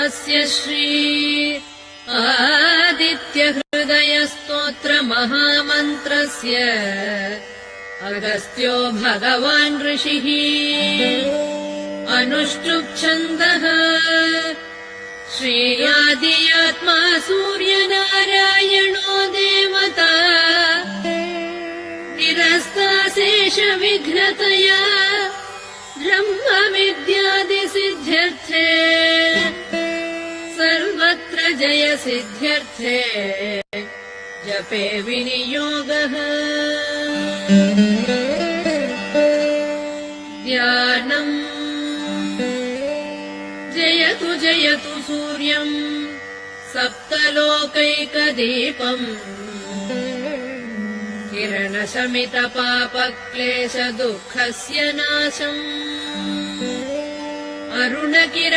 अस्य श्री आदित्यहृदयस्तोत्रमहामन्त्रस्य अगस्त्यो भगवान् ऋषिः अनुष्टुप्छन्दः श्रेयादियात्मा सूर्यनारायणो देवता निरस्ताशेषविघ्नतया ब्रह्मविद्यादिसिद्ध्यर्थे सर्वत्र जयसिद्ध्यर्थे जपे विनियोगः ध्यानम् जयतु जयतु सूर्यम् सप्तलोकैकदीपम् किरणशमितपापक्लेशदुःखस्य नाशम् अरुणकिरण